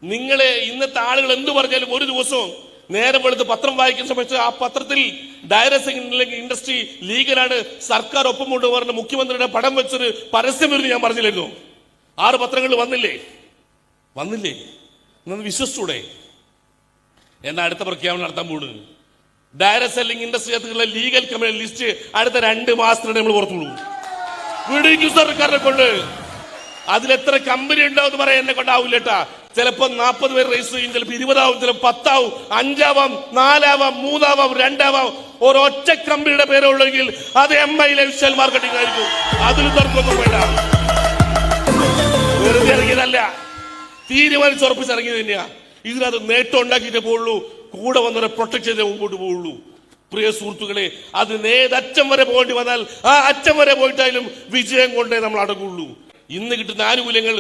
നിങ്ങളെ ഇന്നത്തെ ആളുകൾ എന്ത് പറഞ്ഞാലും ഒരു ദിവസവും നേരം വെളുത്ത് പത്രം വായിക്കുന്ന സമയത്ത് ആ പത്രത്തിൽ ഡയറക്ട് ഇൻഡസ്ട്രി ലീഗലാണ്, സർക്കാർ ഒപ്പം കൊണ്ടുപോകുന്ന മുഖ്യമന്ത്രിയുടെ പടം വെച്ചൊരു പരസ്യം വരുന്നു ഞാൻ പറഞ്ഞില്ലായിരുന്നു. 6 പത്രങ്ങൾ വന്നില്ലേ? എന്ന് വിശ്വസിച്ചൂടെ? എന്നാ അടുത്ത പ്രഖ്യാപനം നടത്താൻ പോകുന്നത് direct selling industry legal company list അടുത്ത 2 മാസത്തിനാണ് നമ്മൾ പുറത്തുള്ളൂ. വിടുവിക്കും സർക്കാരിനെ കൊണ്ട്. അതിലെത്ര കമ്പനി ഉണ്ടാവും പറയാൻ എന്നെ കൊണ്ടാവില്ലേട്ടാ. ചിലപ്പോ 40 പേര് രജിസ്റ്റർ ചെയ്യും, ചിലപ്പോൾ 20 ആവും, ചിലപ്പോൾ 10 ആവും, 5 ആവാം, 4 ആവാം, 3 ആവാം, 2 ആവാം. ഒരൊറ്റ കമ്പനിയുടെ പേരുള്ളെങ്കിൽ അത് MI ലൈഫ്സ്റ്റൈൽ മാർക്കറ്റിംഗ് ആയിരിക്കും. അതിൽ തർക്കമൊന്നും വേണ്ട. വെറുതെ ഇറങ്ങിയതല്ല, തീരുമാനിച്ചുറപ്പിച്ചിറങ്ങിയത് തന്നെയാ. ഇതിനകത്ത് നേട്ടം ഉണ്ടാക്കിയിട്ടേ പോവുള്ളൂ, കൂടെ വന്നവരെ പ്രൊട്ടക്ട് ചെയ്തേ മുമ്പോട്ട് പോവുള്ളൂ. പ്രിയ സുഹൃത്തുക്കളെ, അത് ഏതറ്റം വരെ പോകേണ്ടി വന്നാൽ ആ അറ്റം വരെ പോയിട്ടായാലും വിജയം കൊണ്ടേ നമ്മൾ അടങ്ങുള്ളൂ. ഇന്ന് കിട്ടുന്ന ആനുകൂല്യങ്ങൾ